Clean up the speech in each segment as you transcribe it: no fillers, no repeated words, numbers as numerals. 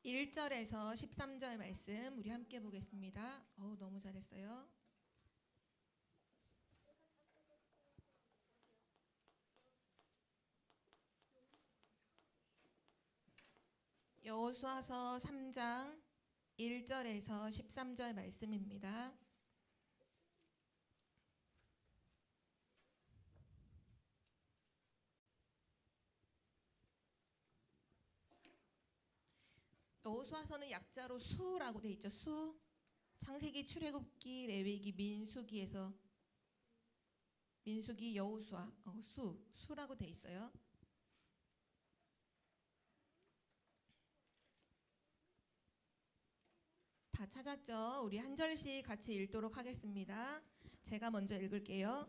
1절에서 13절 말씀 우리 함께 보겠습니다. 너무 잘했어요. 여호수아서 3장 1절에서 13절 말씀입니다. 여호수아서는 약자로 수라고 돼 있죠. 수. 창세기, 출애굽기, 레위기, 민수기에서 민수기, 여호수아, 수라고 돼 있어요. 다 찾았죠? 우리 한 절씩 같이 읽도록 하겠습니다. 제가 먼저 읽을게요.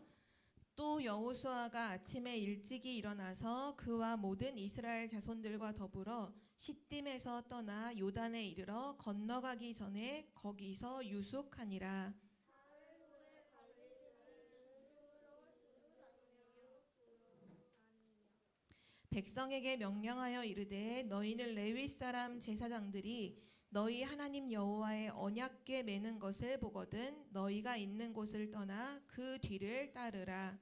또 여호수아가 아침에 일찍이 일어나서 그와 모든 이스라엘 자손들과 더불어 시딤에서 떠나 요단에 이르러 건너가기 전에 거기서 유숙하니라. 백성에게 명령하여 이르되 너희는 레위 사람 제사장들이 너희 하나님 여호와의 언약궤 매는 것을 보거든 너희가 있는 곳을 떠나 그 뒤를 따르라.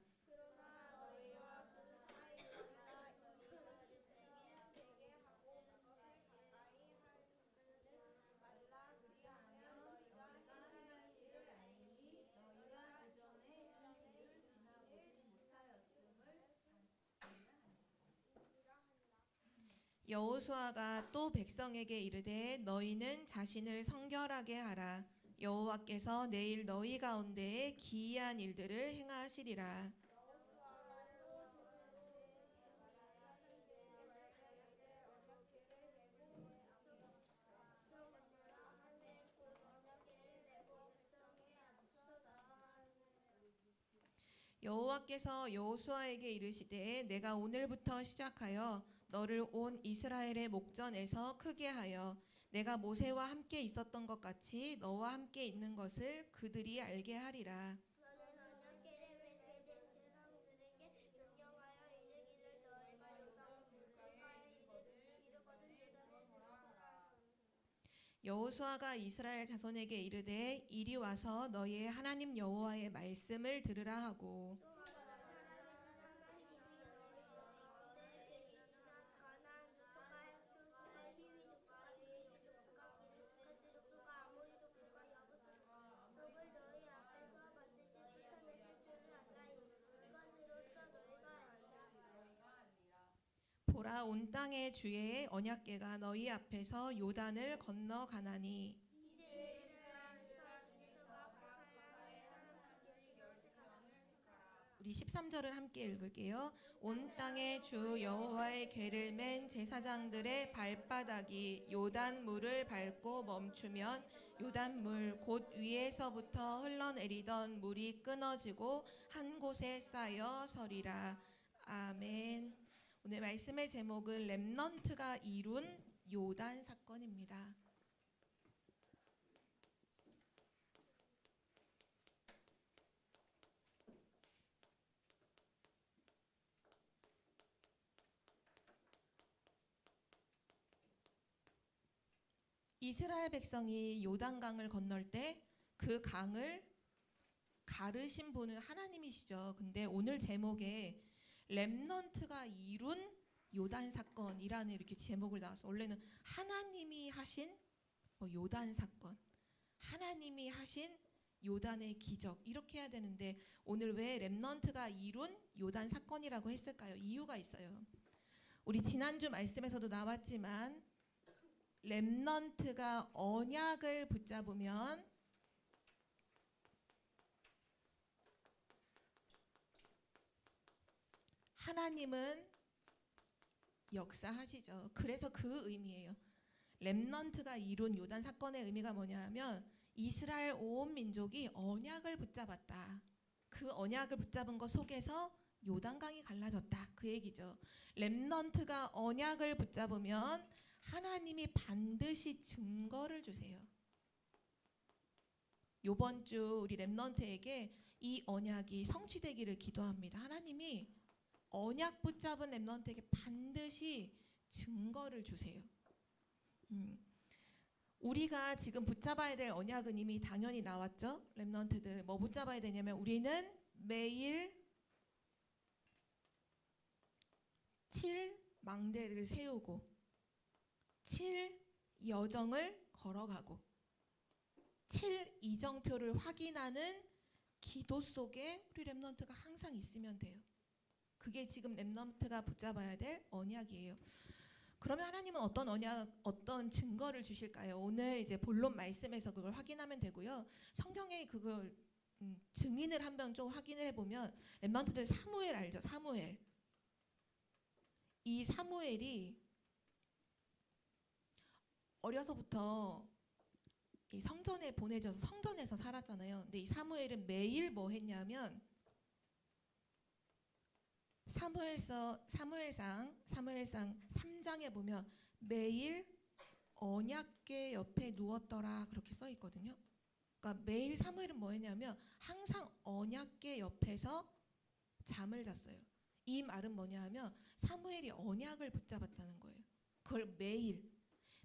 여호수아가 또 백성에게 이르되 너희는 자신을 성결하게 하라. 여호와께서 내일 너희 가운데에 기이한 일들을 행하시리라. 여호와께서 여호수아에게 이르시되 내가 오늘부터 시작하여 너를 온 이스라엘의 목전에서 크게 하여 내가 모세와 함께 있었던 것 같이 너와 함께 있는 것을 그들이 알게 하리라. 여호수아가 이스라엘 자손에게 이르되 이리 와서 너희의 하나님 여호와의 말씀을 들으라 하고 보라 온 땅의 주의 언약궤가 너희 앞에서 요단을 건너가나니 우리 13절을 함께 읽을게요. 온 땅의 주 여호와의 궤를 맨 제사장들의 발바닥이 요단 물을 밟고 멈추면 요단 물 곧 위에서부터 흘러내리던 물이 끊어지고 한 곳에 쌓여 서리라. 아멘. 오늘 말씀의 제목은 렘넌트가 이룬 요단 사건입니다. 이스라엘 백성이 요단강을 건널 때 그 강을 가르신 분은 하나님이시죠. 근데 오늘 제목에 렘넌트가 이룬 요단 사건이라는 이렇게 제목을 나왔어. 원래는 하나님이 하신 요단 사건, 하나님이 하신 요단의 기적 이렇게 해야 되는데 오늘 왜 렘넌트가 이룬 요단 사건이라고 했을까요? 이유가 있어요. 우리 지난주 말씀에서도 나왔지만 렘넌트가 언약을 붙잡으면 하나님은 역사하시죠. 그래서 그 의미예요. 렘넌트가 이룬 요단 사건의 의미가 뭐냐 하면 이스라엘 온 민족이 언약을 붙잡았다. 그 언약을 붙잡은 것 속에서 요단강이 갈라졌다. 그 얘기죠. 렘넌트가 언약을 붙잡으면 하나님이 반드시 증거를 주세요. 이번 주 우리 렘넌트에게 이 언약이 성취되기를 기도합니다. 하나님이 언약 붙잡은 렘넌트에게 반드시 증거를 주세요. 우리가 지금 붙잡아야 될 언약은 이미 당연히 나왔죠. 렘넌트들 뭐 붙잡아야 되냐면 우리는 매일 7망대를 세우고 7여정을 걸어가고 7이정표를 확인하는 기도 속에 우리 렘넌트가 항상 있으면 돼요. 그게 지금 렘넌트가 붙잡아야 될 언약이에요. 그러면 하나님은 어떤 언약, 어떤 증거를 주실까요? 오늘 이제 본론 말씀에서 그걸 확인하면 되고요. 성경에 그걸 증인을 한번 좀 확인을 해보면 렘넌트들 사무엘 알죠? 사무엘. 이 사무엘이 어려서부터 이 성전에 보내져서 성전에서 살았잖아요. 근데 이 사무엘은 매일 뭐 했냐면 사무엘상 3장에 보면 매일 언약궤 옆에 누웠더라 그렇게 써 있거든요. 그러니까 매일 사무엘은 뭐 했냐면 항상 언약궤 옆에서 잠을 잤어요. 이 말은 뭐냐 하면 사무엘이 언약을 붙잡았다는 거예요. 그걸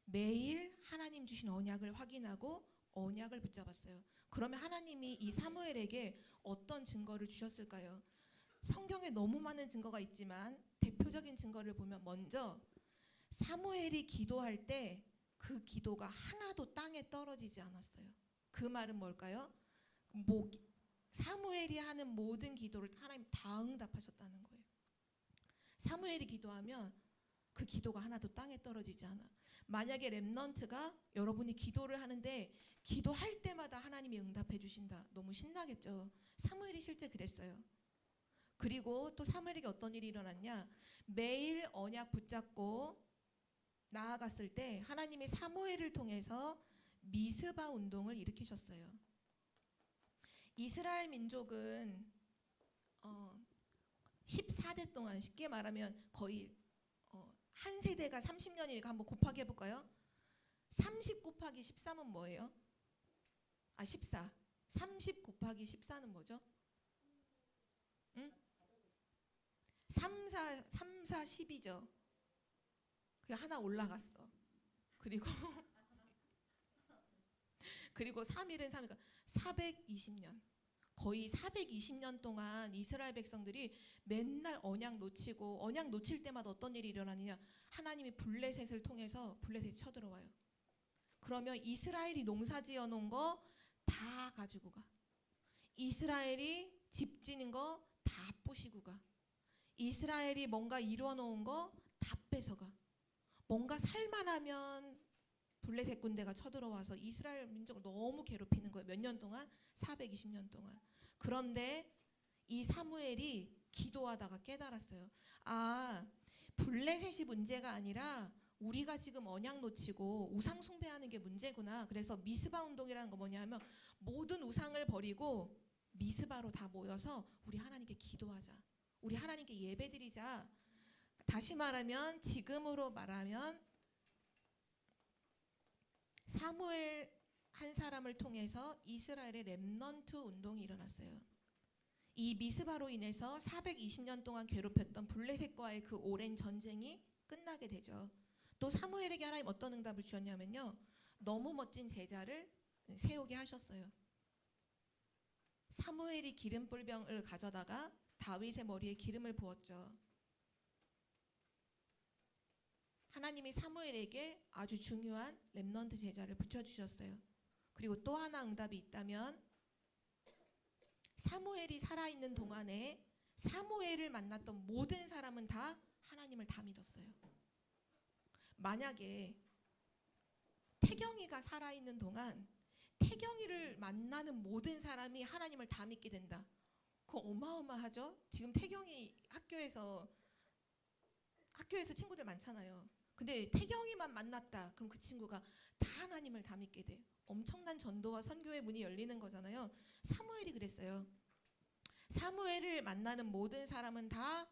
매일 하나님 주신 언약을 확인하고 언약을 붙잡았어요. 그러면 하나님이 이 사무엘에게 어떤 증거를 주셨을까요? 성경에 너무 많은 증거가 있지만 대표적인 증거를 보면 먼저 사무엘이 기도할 때 그 기도가 하나도 땅에 떨어지지 않았어요. 그 말은 뭘까요? 사무엘이 하는 모든 기도를 하나님 다 응답하셨다는 거예요. 사무엘이 기도하면 그 기도가 하나도 땅에 떨어지지 않아. 만약에 렘넌트가 여러분이 기도를 하는데 기도할 때마다 하나님이 응답해 주신다. 너무 신나겠죠. 사무엘이 실제 그랬어요. 그리고 또 사무엘에게 어떤 일이 일어났냐? 매일 언약 붙잡고 나아갔을 때 하나님이 사무엘을 통해서 미스바 운동을 일으키셨어요. 이스라엘 민족은 14대 동안 쉽게 말하면 거의 한 세대가 30년이니까 한번 곱하기 해볼까요? 30 곱하기 13은 뭐예요? 14. 30 곱하기 14는 뭐죠? 응? 3, 4, 10이죠. 그게 하나 올라갔어. 그리고 3일은 3이니까 420년. 거의 420년 동안 이스라엘 백성들이 맨날 언약 놓치고 언약 놓칠 때마다 어떤 일이 일어나느냐? 하나님이 블레셋을 통해서 블레셋이 쳐들어와요. 그러면 이스라엘이 농사지어 놓은 거 다 가지고 가. 이스라엘이 집 지는 거 다 부시고 가. 이스라엘이 뭔가 이루어 놓은 거 다 뺏어가. 뭔가 살만하면 블레셋 군대가 쳐들어와서 이스라엘 민족을 너무 괴롭히는 거예요. 몇 년 동안? 420년 동안. 그런데 이 사무엘이 기도하다가 깨달았어요. 블레셋이 문제가 아니라 우리가 지금 언약 놓치고 우상 숭배하는 게 문제구나. 그래서 미스바 운동이라는 거 뭐냐면 모든 우상을 버리고 미스바로 다 모여서 우리 하나님께 기도하자. 우리 하나님께 예배드리자. 다시 말하면 지금으로 말하면 사무엘 한 사람을 통해서 이스라엘의 렘넌트 운동이 일어났어요. 이 미스바로 인해서 420년 동안 괴롭혔던 블레셋과의 그 오랜 전쟁이 끝나게 되죠. 또 사무엘에게 하나님 어떤 응답을 주셨냐면요. 너무 멋진 제자를 세우게 하셨어요. 사무엘이 기름불병을 가져다가 다윗의 머리에 기름을 부었죠. 하나님이 사무엘에게 아주 중요한 렘넌트 제자를 붙여주셨어요. 그리고 또 하나 응답이 있다면 사무엘이 살아있는 동안에 사무엘을 만났던 모든 사람은 다 하나님을 다 믿었어요. 만약에 태경이가 살아있는 동안 태경이를 만나는 모든 사람이 하나님을 다 믿게 된다. 그거 어마어마하죠? 지금 태경이 학교에서 친구들 많잖아요. 근데 태경이만 만났다. 그럼 그 친구가 다 하나님을 다 믿게 돼. 엄청난 전도와 선교의 문이 열리는 거잖아요. 사무엘이 그랬어요. 사무엘을 만나는 모든 사람은 다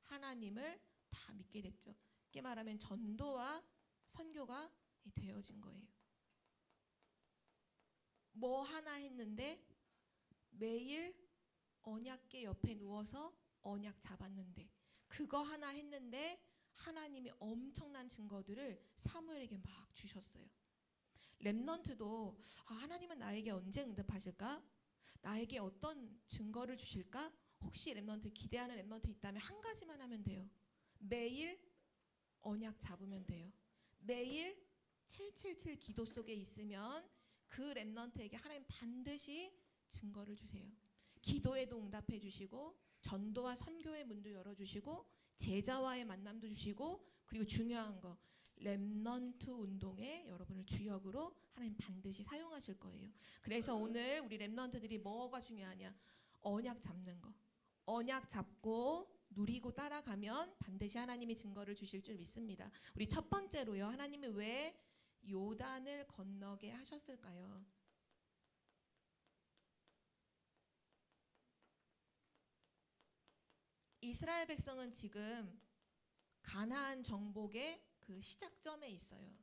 하나님을 다 믿게 됐죠. 쉽게 말하면 전도와 선교가 되어진 거예요. 뭐 하나 했는데 매일 언약궤 옆에 누워서 언약 잡았는데 그거 하나 했는데 하나님이 엄청난 증거들을 사무엘에게 막 주셨어요. 렘넌트도 하나님은 나에게 언제 응답하실까? 나에게 어떤 증거를 주실까? 혹시 렘넌트 기대하는 렘넌트 있다면 한 가지만 하면 돼요. 매일 언약 잡으면 돼요. 매일 777 기도 속에 있으면 그 렘넌트에게 하나님 반드시 증거를 주세요. 기도에도 응답해 주시고 전도와 선교의 문도 열어주시고 제자와의 만남도 주시고 그리고 중요한 거 렘넌트 운동에 여러분을 주역으로 하나님 반드시 사용하실 거예요. 그래서 오늘 우리 렘넌트들이 뭐가 중요하냐? 언약 잡는 거. 언약 잡고 누리고 따라가면 반드시 하나님이 증거를 주실 줄 믿습니다. 우리 첫 번째로요. 하나님이 왜 요단을 건너게 하셨을까요? 이스라엘 백성은 지금 가나안 정복의 그 시작점에 있어요.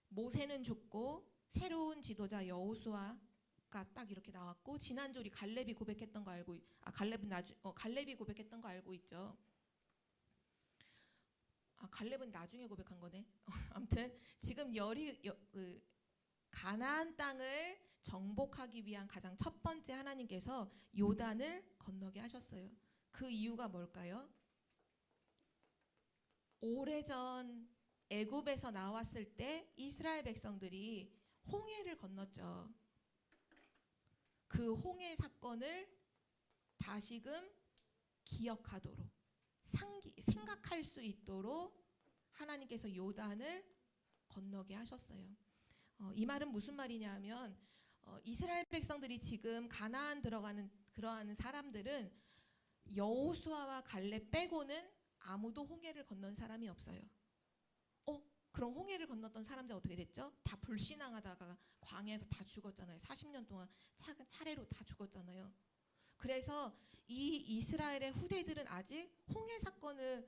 모세는 죽고 새로운 지도자 여호수아가 딱 이렇게 나왔고 지난주 우리 갈렙이 고백했던 거 알고 갈렙이 고백했던 거 알고 있죠. 갈렙은 나중에 고백한 거네. 아무튼 지금 가나안 땅을 정복하기 위한 가장 첫 번째 하나님께서 요단을 건너게 하셨어요. 그 이유가 뭘까요? 오래전 애굽에서 나왔을 때 이스라엘 백성들이 홍해를 건넜죠. 그 홍해 사건을 다시금 기억하도록 생각할 수 있도록 하나님께서 요단을 건너게 하셨어요. 이 말은 무슨 말이냐 하면 이스라엘 백성들이 지금 가나안 들어가는 그러한 사람들은 여호수아와 갈렙 빼고는 아무도 홍해를 건넌 사람이 없어요. 그럼 홍해를 건넜던 사람들 어떻게 됐죠? 다 불신앙하다가 광야에서 다 죽었잖아요. 40년 동안 차례로 다 죽었잖아요. 그래서 이 이스라엘의 후대들은 아직 홍해 사건을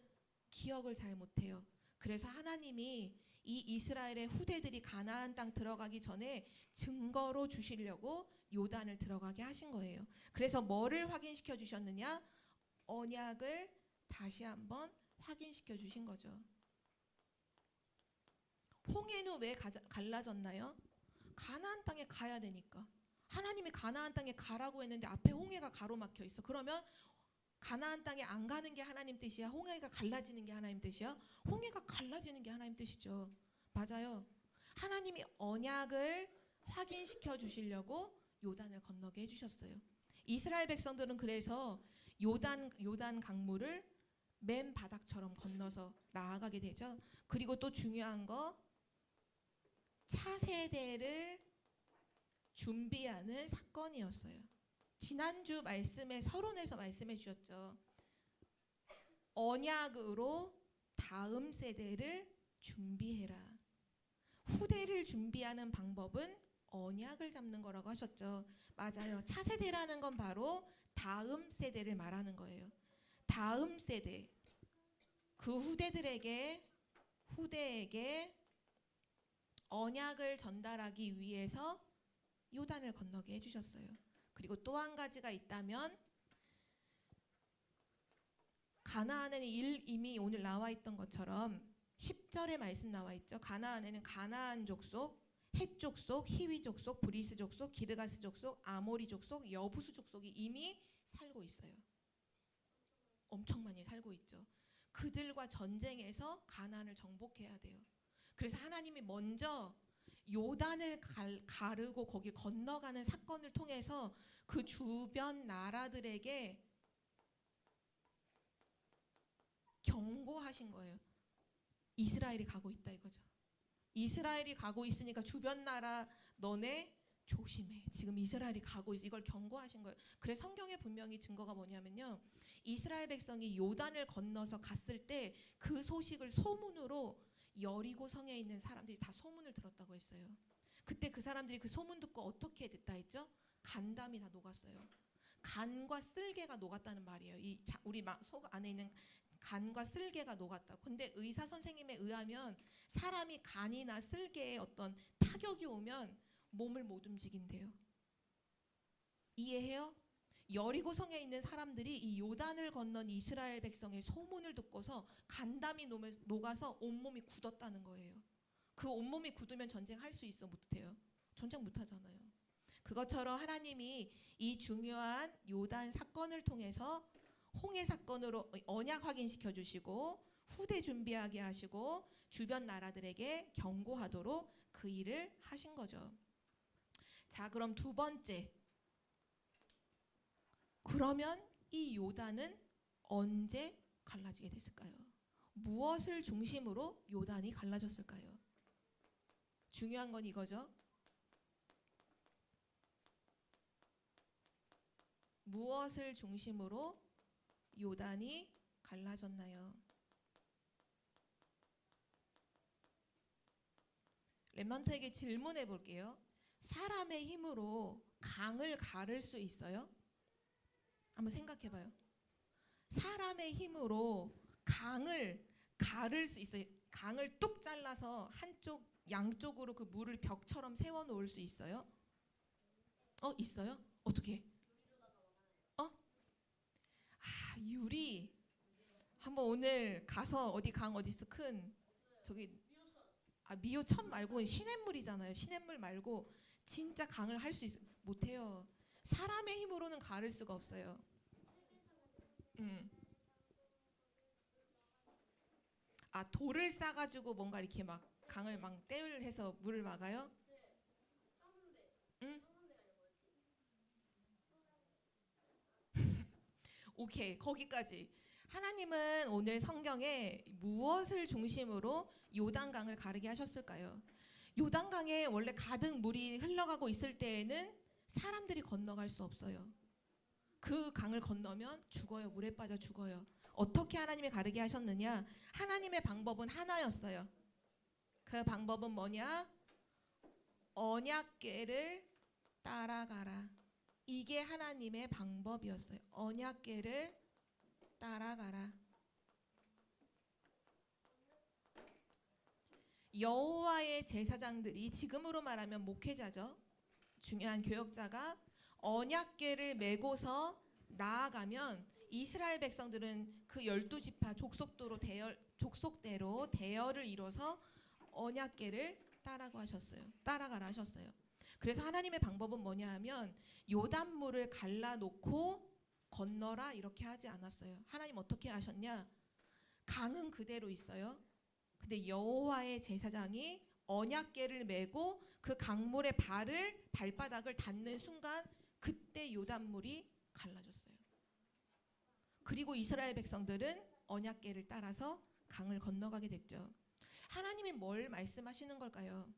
기억을 잘 못해요. 그래서 하나님이 이 이스라엘의 후대들이 가나안 땅 들어가기 전에 증거로 주시려고 요단을 들어가게 하신 거예요. 그래서 뭐를 확인시켜 주셨느냐? 언약을 다시 한번 확인시켜 주신 거죠. 홍해는 왜 갈라졌나요? 가나안 땅에 가야 되니까. 하나님이 가나안 땅에 가라고 했는데 앞에 홍해가 가로막혀 있어. 그러면 가나안 땅에 안 가는 게 하나님 뜻이야? 홍해가 갈라지는 게 하나님 뜻이야? 홍해가 갈라지는 게 하나님 뜻이죠. 맞아요. 하나님이 언약을 확인시켜 주시려고 요단을 건너게 해주셨어요. 이스라엘 백성들은 그래서 요단 강물을 맨 바닥처럼 건너서 나아가게 되죠. 그리고 또 중요한 거 차세대를 준비하는 사건이었어요. 지난주 말씀에 서론에서 말씀해 주셨죠. 언약으로 다음 세대를 준비해라. 후대를 준비하는 방법은 언약을 잡는 거라고 하셨죠. 맞아요. 차세대라는 건 바로 다음 세대를 말하는 거예요. 다음 세대, 그 후대에게 언약을 전달하기 위해서 요단을 건너게 해주셨어요. 그리고 또 한 가지가 있다면 가나안에는 이미 오늘 나와 있던 것처럼 10절에 말씀 나와 있죠. 가나안에는 가나안 족속, 헷 족속, 히위 족속, 브리스 족속, 기르가스 족속, 아모리 족속, 여부수 족속이 이미 살고 있어요. 엄청 많이 살고 있죠. 그들과 전쟁해서 가나안을 정복해야 돼요. 그래서 하나님이 먼저 요단을 가르고 거기 건너가는 사건을 통해서 그 주변 나라들에게 경고하신 거예요. 이스라엘이 가고 있다 이거죠. 이스라엘이 가고 있으니까 주변 나라 너네 조심해. 지금 이스라엘이 가고 있어. 이걸 경고하신 거예요. 그래서 성경에 분명히 증거가 뭐냐면요. 이스라엘 백성이 요단을 건너서 갔을 때 그 소식을 소문으로 여리고 성에 있는 사람들이 다 소문을 들었다고 했어요. 그때 그 사람들이 그 소문 듣고 어떻게 됐다 했죠? 간담이 다 녹았어요. 간과 쓸개가 녹았다는 말이에요. 우리 속 안에 있는 간과 쓸개가 녹았다고. 근데 의사 선생님에 의하면 사람이 간이나 쓸개에 어떤 타격이 오면 몸을 못 움직인대요. 이해해요? 여리고성에 있는 사람들이 이 요단을 건넌 이스라엘 백성의 소문을 듣고서 간담이 녹아서 온몸이 굳었다는 거예요. 그 온몸이 굳으면 전쟁할 수 있어? 못해요? 전쟁 못하잖아요. 그것처럼 하나님이 이 중요한 요단 사건을 통해서 홍해 사건으로 언약 확인시켜 주시고 후대 준비하게 하시고 주변 나라들에게 경고하도록 그 일을 하신 거죠. 자, 그럼 두 번째. 그러면 이 요단은 언제 갈라지게 됐을까요? 무엇을 중심으로 요단이 갈라졌을까요? 중요한 건 이거죠. 무엇을 중심으로 요단이 갈라졌나요? 렘넌트에게 질문해 볼게요. 사람의 힘으로 강을 가를 수 있어요? 한번 생각해 봐요. 사람의 힘으로 강을 가를 수 있어요? 강을 뚝 잘라서 한쪽 양쪽으로 그 물을 벽처럼 세워 놓을 수 있어요? 있어요? 어떻게? 유리. 한번 오늘 가서 어디 강 어디 있어? 큰 저기 미호천 말고 시냇물이잖아요. 시냇물 말고 진짜 강을 할 수 있어? 못해요. 사람의 힘으로는 가를 수가 없어요. 돌을 싸가지고 뭔가 이렇게 막 강을 막 댐을 해서 물을 막아요? 응? 오케이, 거기까지. 하나님은 오늘 성경에 무엇을 중심으로 요단강을 가르게 하셨을까요? 요단강에 원래 가득 물이 흘러가고 있을 때에는 사람들이 건너갈 수 없어요. 그 강을 건너면 죽어요. 물에 빠져 죽어요. 어떻게 하나님이 가르게 하셨느냐? 하나님의 방법은 하나였어요. 그 방법은 뭐냐? 언약궤를 따라가라. 이게 하나님의 방법이었어요. 언약궤를 따라가라. 여호와의 제사장들이, 지금으로 말하면 목회자죠. 중요한 교역자가 언약궤를 메고서 나아가면 이스라엘 백성들은 그 12지파 족속대로 대열을 이뤄서 언약궤를 따라가라 하셨어요. 그래서 하나님의 방법은 뭐냐 하면 요단물을 갈라놓고 건너라 이렇게 하지 않았어요. 하나님 어떻게 하셨냐? 강은 그대로 있어요. 근데 여호와의 제사장이 언약궤를 메고 그 강물의 발바닥을 닿는 순간 그때 요단물이 갈라졌어요. 그리고 이스라엘 백성들은 언약궤를 따라서 강을 건너가게 됐죠. 하나님이 뭘 말씀하시는 걸까요?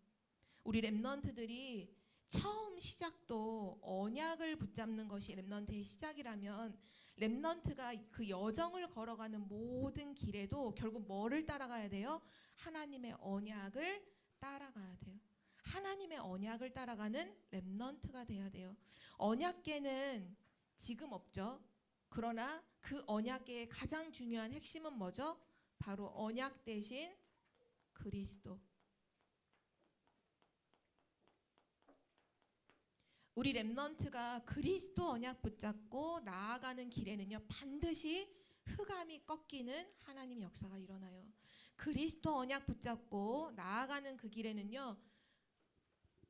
우리 렘넌트들이 처음 시작도 언약을 붙잡는 것이 렘넌트의 시작이라면 렘넌트가 그 여정을 걸어가는 모든 길에도 결국 뭐를 따라가야 돼요? 하나님의 언약을 따라가야 돼요. 하나님의 언약을 따라가는 렘넌트가 돼야 돼요. 언약궤는 지금 없죠. 그러나 그 언약궤의 가장 중요한 핵심은 뭐죠? 바로 언약 대신 그리스도. 우리 렘넌트가 그리스도 언약 붙잡고 나아가는 길에는요, 반드시 흑암이 꺾이는 하나님의 역사가 일어나요. 그리스도 언약 붙잡고 나아가는 그 길에는요,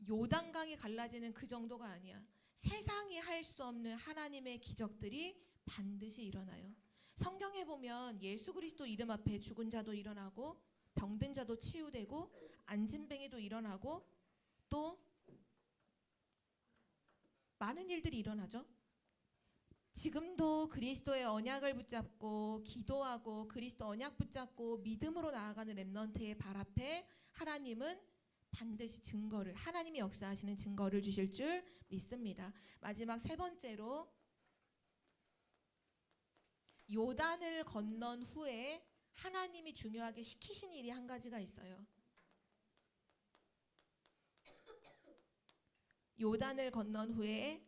요단강이 갈라지는 그 정도가 아니야. 세상이 할 수 없는 하나님의 기적들이 반드시 일어나요. 성경에 보면 예수 그리스도 이름 앞에 죽은 자도 일어나고 병든 자도 치유되고 안진뱅이도 일어나고 또 많은 일들이 일어나죠. 지금도 그리스도의 언약을 붙잡고 기도하고 그리스도 언약 붙잡고 믿음으로 나아가는 렘넌트의 발 앞에 하나님은 반드시 증거를, 하나님이 역사하시는 증거를 주실 줄 믿습니다. 마지막 세 번째로, 요단을 건넌 후에 하나님이 중요하게 시키신 일이 한 가지가 있어요. 요단을 건넌 후에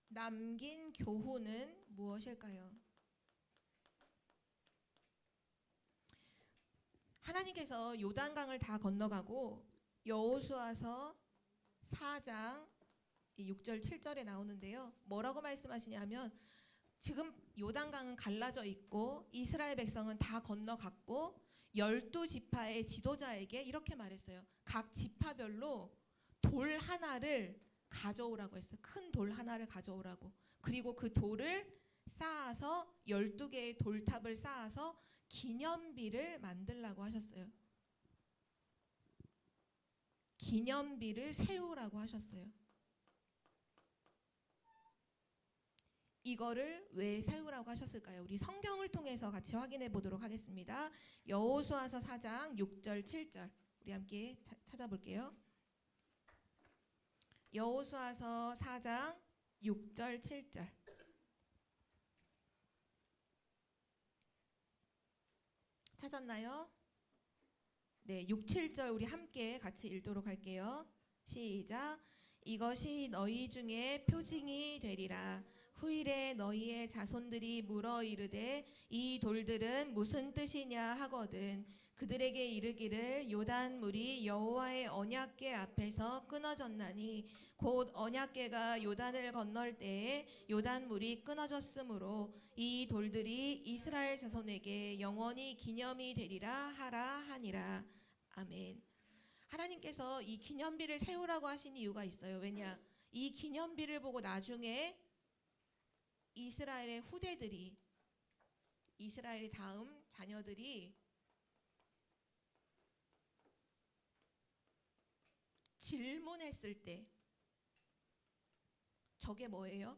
남긴 교훈은 무엇일까요? 하나님께서 요단강을 다 건너가고 여호수아서 4장 6절 7절에 나오는데요. 뭐라고 말씀하시냐면 지금 요단강은 갈라져 있고 이스라엘 백성은 다 건너갔고 12지파의 지도자에게 이렇게 말했어요. 각 지파별로 돌 하나를 가져오라고 했어요. 큰 돌 하나를 가져오라고. 그리고 그 돌을 쌓아서 12개의 돌탑을 쌓아서 기념비를 만들라고 하셨어요. 기념비를 세우라고 하셨어요. 이거를 왜 세우라고 하셨을까요? 우리 성경을 통해서 같이 확인해 보도록 하겠습니다. 여호수아서 4장 6절 7절 우리 함께 찾아볼게요. 여호수아서 4장 6절 7절 찾았나요? 네, 6, 7절 우리 함께 같이 읽도록 할게요. 시작. 이것이 너희 중에 표징이 되리라. 후일에 너희의 자손들이 물어 이르되 이 돌들은 무슨 뜻이냐 하거든 그들에게 이르기를 요단물이 여호와의 언약궤 앞에서 끊어졌나니 곧 언약궤가 요단을 건널 때에 요단물이 끊어졌으므로 이 돌들이 이스라엘 자손에게 영원히 기념이 되리라 하라 하니라. 아멘. 하나님께서 이 기념비를 세우라고 하신 이유가 있어요. 왜냐? 이 기념비를 보고 나중에 이스라엘의 후대들이 이스라엘의 다음 자녀들이 질문했을 때 저게 뭐예요?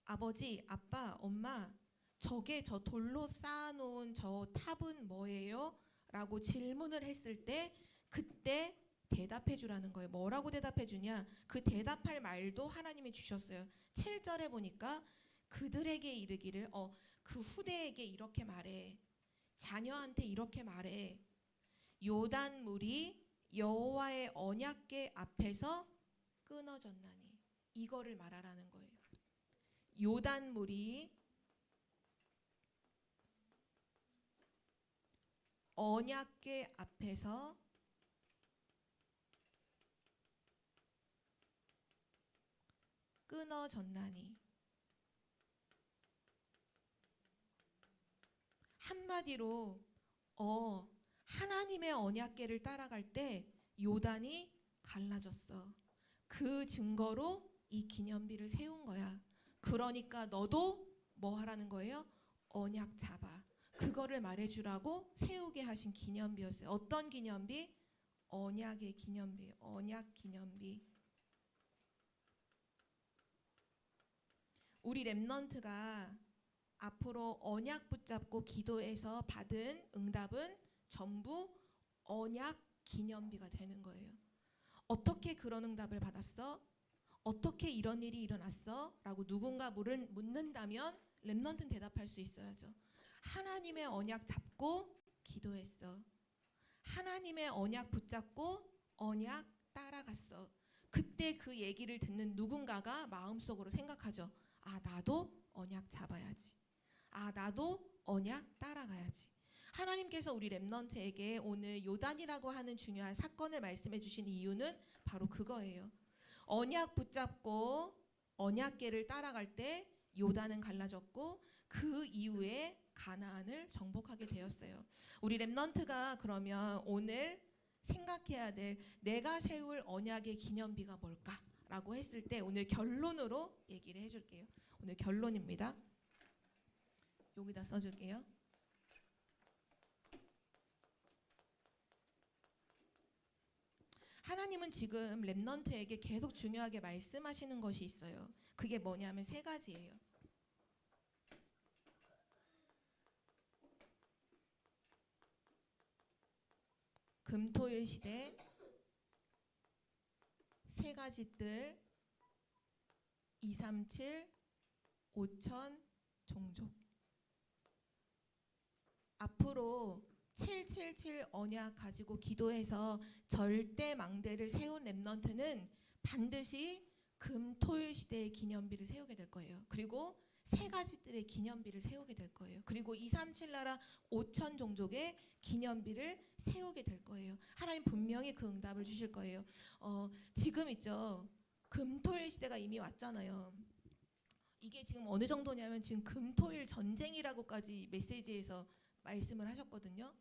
아버지, 아빠, 엄마, 저게 저 돌로 쌓아놓은 저 탑은 뭐예요? 라고 질문을 했을 때 그때 대답해 주라는 거예요. 뭐라고 대답해 주냐? 그 대답할 말도 하나님이 주셨어요. 7절에 보니까 그들에게 이르기를 그 후대에게 이렇게 말해. 자녀한테 이렇게 말해. 요단물이 여호와의 언약궤 앞에서 끊어졌나니. 이거를 말하라는 거예요. 요단물이 언약궤 앞에서 끊어졌나니. 한마디로 하나님의 언약궤를 따라갈 때 요단이 갈라졌어. 그 증거로 이 기념비를 세운 거야. 그러니까 너도 뭐 하라는 거예요? 언약 잡아. 그거를 말해주라고 세우게 하신 기념비였어요. 어떤 기념비? 언약의 기념비. 언약 기념비. 우리 렘넌트가 앞으로 언약 붙잡고 기도해서 받은 응답은 전부 언약 기념비가 되는 거예요. 어떻게 그런 응답을 받았어? 어떻게 이런 일이 일어났어? 라고 누군가 묻는다면 렘넌트는 대답할 수 있어야죠. 하나님의 언약 잡고 기도했어. 하나님의 언약 붙잡고 언약 따라갔어. 그때 그 얘기를 듣는 누군가가 마음속으로 생각하죠. 아, 나도 언약 잡아야지. 아, 나도 언약 따라가야지. 하나님께서 우리 렘넌트에게 오늘 요단이라고 하는 중요한 사건을 말씀해 주신 이유는 바로 그거예요. 언약 붙잡고 언약궤를 따라갈 때 요단은 갈라졌고 그 이후에 가나안을 정복하게 되었어요. 우리 렘넌트가 그러면 오늘 생각해야 될 내가 세울 언약의 기념비가 뭘까라고 했을 때 오늘 결론으로 얘기를 해줄게요. 오늘 결론입니다. 여기다 써줄게요. 하나님은 지금 렘넌트에게 계속 중요하게 말씀하시는 것이 있어요. 그게 뭐냐면 세 가지예요. 금토일 시대 세 가지 뜰 237 5천 종족. 앞으로 777 언약 가지고 기도해서 절대 망대를 세운 렘넌트는 반드시 금토일 시대의 기념비를 세우게 될 거예요. 그리고 세 가지들의 기념비를 세우게 될 거예요. 그리고 237 나라 5천 종족의 기념비를 세우게 될 거예요. 하나님 분명히 그 응답을 주실 거예요. 지금 있죠. 금토일 시대가 이미 왔잖아요. 이게 지금 어느 정도냐면 지금 금토일 전쟁이라고까지 메시지에서 말씀을 하셨거든요.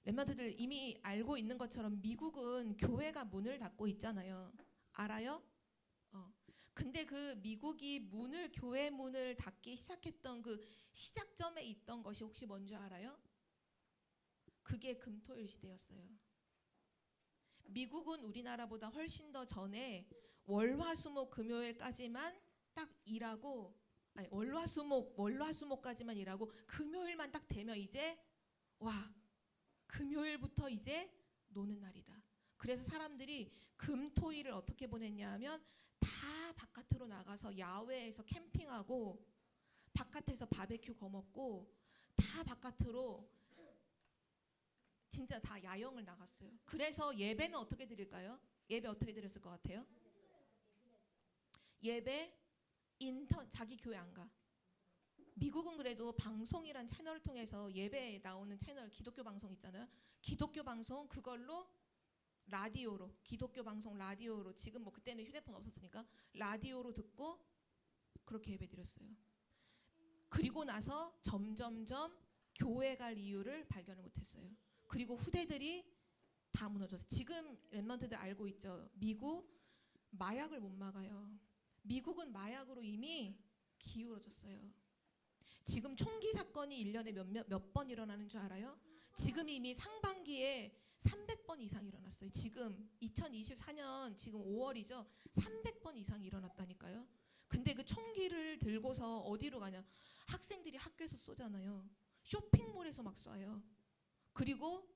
랩런트들 이미 알고 있는 것처럼 미국은 교회가 문을 닫고 있잖아요. 알아요? 근데 그 미국이 교회 문을 닫기 시작했던 그 시작점에 있던 것이 혹시 뭔지 알아요? 그게 금토일 시대였어요. 미국은 우리나라보다 훨씬 더 전에 월화수목 금요일까지만 딱 일하고, 아니 월화수목까지만 일하고 금요일만 딱 되면 이제 와, 금요일부터 이제 노는 날이다. 그래서 사람들이 금토일을 어떻게 보냈냐 하면 다 바깥으로 나가서 야외에서 캠핑하고 바깥에서 바베큐 거먹고 다 바깥으로 진짜 다 야영을 나갔어요. 그래서 예배는 어떻게 드릴까요? 예배 어떻게 드렸을 것 같아요? 예배 자기 교회 안 가. 미국은 그래도 방송이란 채널을 통해서 예배에 나오는 채널, 기독교 방송 있잖아요. 기독교 방송 그걸로 라디오로, 기독교 방송 라디오로, 지금 뭐 그때는 휴대폰 없었으니까 라디오로 듣고 그렇게 예배 드렸어요. 그리고 나서 점점점 교회 갈 이유를 발견을 못했어요. 그리고 후대들이 다 무너졌어요. 지금 랩런트들 알고 있죠. 미국 마약을 못 막아요. 미국은 마약으로 이미 기울어졌어요. 지금 총기 사건이 1년에 몇 번 일어나는 줄 알아요? 지금 이미 상반기에 300번 이상 일어났어요. 지금 2024년 지금 5월이죠. 300번 이상 일어났다니까요. 근데 그 총기를 들고서 어디로 가냐? 학생들이 학교에서 쏘잖아요. 쇼핑몰에서 막 쏴요. 그리고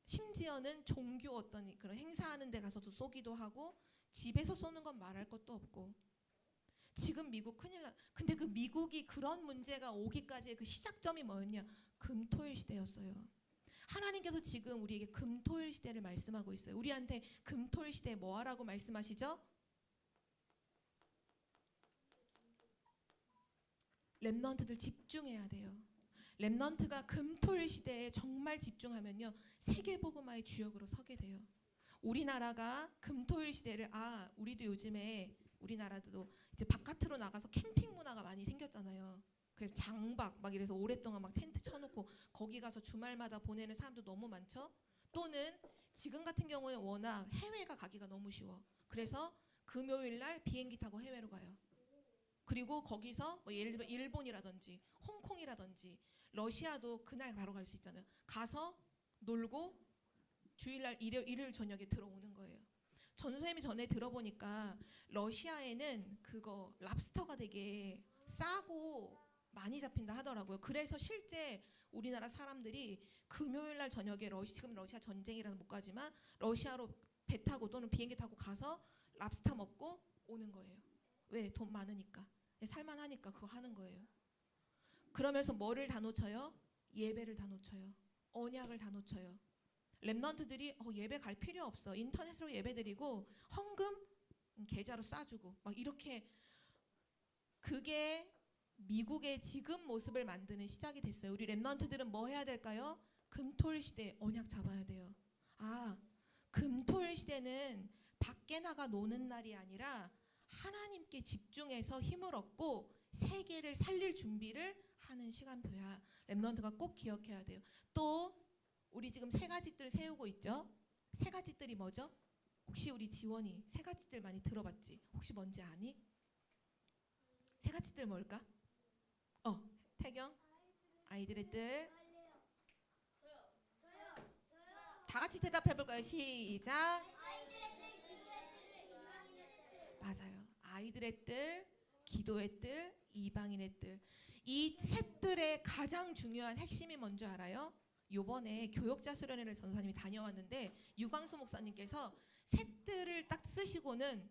심지어는 종교 어떤 그런 행사하는 데 가서도 쏘기도 하고 집에서 쏘는 건 말할 것도 없고 지금 미국 큰일 나. 근데 그 미국이 그런 문제가 오기까지의 그 시작점이 뭐였냐? 금토일 시대였어요. 하나님께서 지금 우리에게 금토일 시대를 말씀하고 있어요. 우리한테 금토일 시대에 뭐 하라고 말씀하시죠? 랩넌트들 집중해야 돼요. 랩넌트가 금토일 시대에 정말 집중하면요, 세계복음화의 주역으로 서게 돼요. 우리나라가 금토일 시대를 우리도 요즘에 우리나라도 이제 바깥으로 나가서 캠핑 문화가 많이 생겼잖아요. 그 장박 막 이래서 오랫동안 막 텐트 쳐놓고 거기 가서 주말마다 보내는 사람도 너무 많죠. 또는 지금 같은 경우는 워낙 해외가 가기가 너무 쉬워. 그래서 금요일 날 비행기 타고 해외로 가요. 그리고 거기서 뭐 예를 들면 일본이라든지 홍콩이라든지 러시아도 그날 바로 갈 수 있잖아요. 가서 놀고 주일날 일요일 저녁에 들어오는 거예요. 전 선생님이 전에 들어보니까 러시아에는 그거 랍스터가 되게 싸고 많이 잡힌다 하더라고요. 그래서 실제 우리나라 사람들이 금요일날 저녁에 지금 러시아 전쟁이라서 못 가지만 러시아로 배 타고 또는 비행기 타고 가서 랍스터 먹고 오는 거예요. 왜? 돈 많으니까. 살만하니까 그거 하는 거예요. 그러면서 뭐를 다 놓쳐요? 예배를 다 놓쳐요. 언약을 다 놓쳐요. 랩넌트들이 예배 갈 필요 없어. 인터넷으로 예배 드리고 헌금 계좌로 쏴주고 막 이렇게. 그게 미국의 지금 모습을 만드는 시작이 됐어요. 우리 랩넌트들은 뭐 해야 될까요? 금토일 시대 언약 잡아야 돼요. 금토일 시대는 밖에 나가 노는 날이 아니라 하나님께 집중해서 힘을 얻고 세계를 살릴 준비를 하는 시간표야. 랩넌트가 꼭 기억해야 돼요. 또 우리 지금 세 가지들 세우고 있죠. 세 가지들이 뭐죠? 혹시 우리 지원이 세 가지들 많이 들어봤지? 혹시 뭔지 아니? 세 가지들 뭘까? 태경? 아이들의 뜰. 다 같이 대답해 볼까요? 시작. 맞아요. 아이들의 뜰, 기도의 뜰, 이방인의 뜰. 이 세 뜰의 가장 중요한 핵심이 뭔지 알아요? 요번에 교역자 수련회를 전사님이 다녀왔는데 유광수 목사님께서 세 뜰을 딱 쓰시고는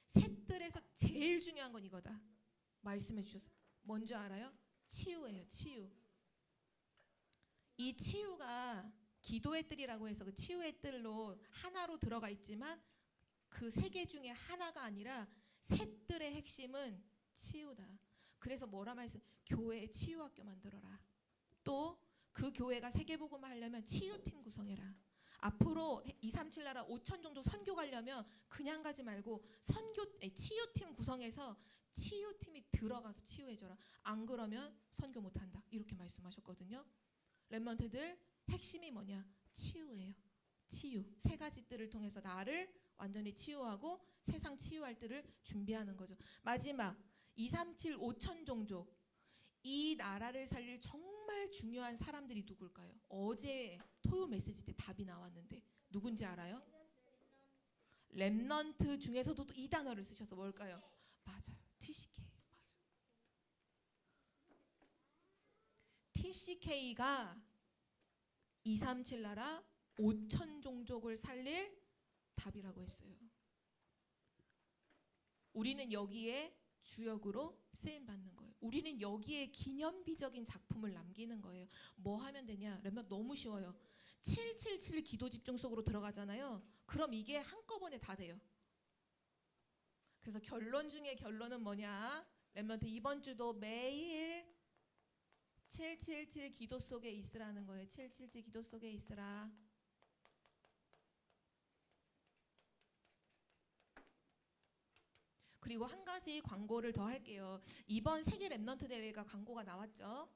세 뜰에서 제일 중요한 건 이거다 말씀해 주셨어요. 뭔지 알아요? 치유예요. 치유. 이 치유가 기도의 뜰이라고 해서 그 치유의 뜰로 하나로 들어가 있지만 그 세 개 중에 하나가 아니라 세 뜰의 핵심은 치유다. 그래서 뭐라 말씀? 교회에 치유학교 만들어라. 또 그 교회가 세계복음화 하려면 치유팀 구성해라. 앞으로 237 나라 5천 정도 선교 가려면 그냥 가지 말고 치유팀 구성해서 치유팀이 들어가서 치유해줘라. 안 그러면 선교 못한다. 이렇게 말씀하셨거든요. 랩런트들 핵심이 뭐냐? 치유예요. 치유. 세 가지 뜰을 통해서 나를 완전히 치유하고 세상 치유할 뜰을 준비하는 거죠. 마지막 237 5천 종족. 이 나라를 살릴 정말 중요한 사람들이 누굴까요? 어제 토요 메시지 때 답이 나왔는데 누군지 알아요? 렘넌트 중에서도 또 이 단어를 쓰셔서 뭘까요? 맞아요. TCK. 맞아요. TCK가 237 나라 5천 종족을 살릴 답이라고 했어요. 우리는 여기에 주역으로 쓰임 받는 거예요. 우리는 여기에 기념비적인 작품을 남기는 거예요. 뭐 하면 되냐? 그러면 너무 쉬워요. 777 기도 집중 속으로 들어가잖아요. 그럼 이게 한꺼번에 다 돼요. 그래서 결론 중에 결론은 뭐냐? 렘넌트 이번 주도 매일 777 기도 속에 있으라는 거예요. 777 기도 속에 있으라. 그리고 한 가지 광고를 더 할게요. 이번 세계 렘넌트 대회가 광고가 나왔죠.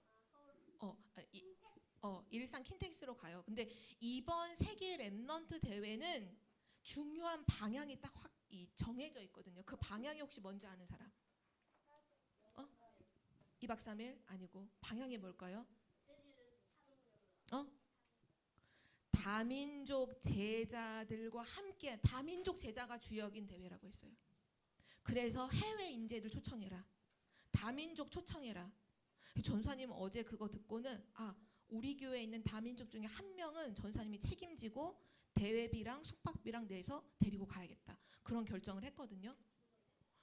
일산 킨텍스로 가요. 근데 이번 세계 렘넌트 대회는 중요한 방향이 딱 확 정해져 있거든요. 그 방향이 혹시 뭔지 아는 사람? 2박 3일? 아니고 방향이 뭘까요? 다민족 제자들과 함께 다민족 제자가 주역인 대회라고 했어요. 그래서 해외 인재들 초청해라. 다민족 초청해라. 전사님 어제 그거 듣고는 우리 교회에 있는 다민족 중에 한 명은 전사님이 책임지고 대회비랑 숙박비랑 내서 데리고 가야겠다. 그런 결정을 했거든요.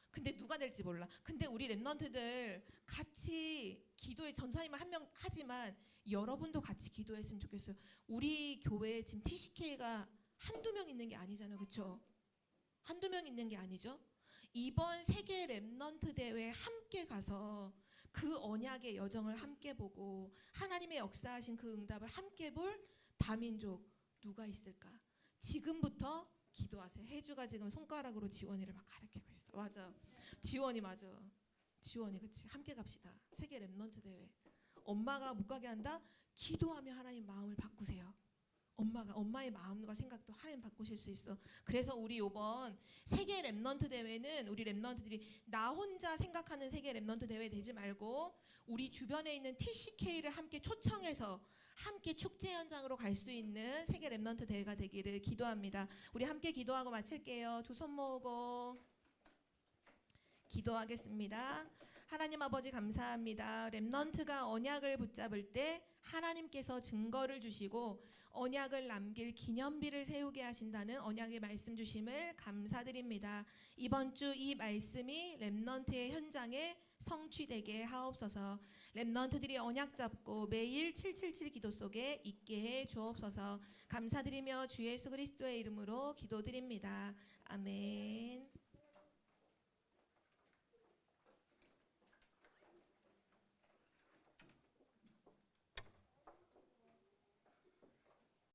근데 누가 될지 몰라. 근데 우리 렘넌트들 같이 기도에 전사님은 한 명 하지만 여러분도 같이 기도했으면 좋겠어요. 우리 교회에 지금 TCK가 한두 명 있는 게 아니잖아요. 그렇죠? 한두 명 있는 게 아니죠. 이번 세계 렘넌트 대회에 함께 가서 그 언약의 여정을 함께 보고 하나님의 역사하신 그 응답을 함께 볼 다민족 누가 있을까? 지금부터 기도하세요. 혜주가 지금 손가락으로 지원이를 막 가리키고 있어. 맞아. 지원이 맞아. 지원이 그치. 함께 갑시다. 세계 렘넌트 대회. 엄마가 못 가게 한다? 기도하며 하나님 마음을 바꾸세요. 엄마의 마음과 생각도 하나님 바꾸실 수 있어. 그래서 우리 이번 세계 렘넌트 대회는 우리 렘넌트들이 나 혼자 생각하는 세계 렘넌트 대회 되지 말고 우리 주변에 있는 TCK를 함께 초청해서 함께 축제 현장으로 갈 수 있는 세계 렘넌트 대회가 되기를 기도합니다. 우리 함께 기도하고 마칠게요. 두 손 모으고 기도하겠습니다. 하나님 아버지 감사합니다. 렘넌트가 언약을 붙잡을 때 하나님께서 증거를 주시고 언약을 남길 기념비를 세우게 하신다는 언약의 말씀 주심을 감사드립니다. 이번 주 이 말씀이 렘넌트의 현장에 성취되게 하옵소서. 렘넌트들이 언약 잡고 매일 777 기도 속에 있게 해 주옵소서. 감사드리며 주 예수 그리스도의 이름으로 기도드립니다. 아멘.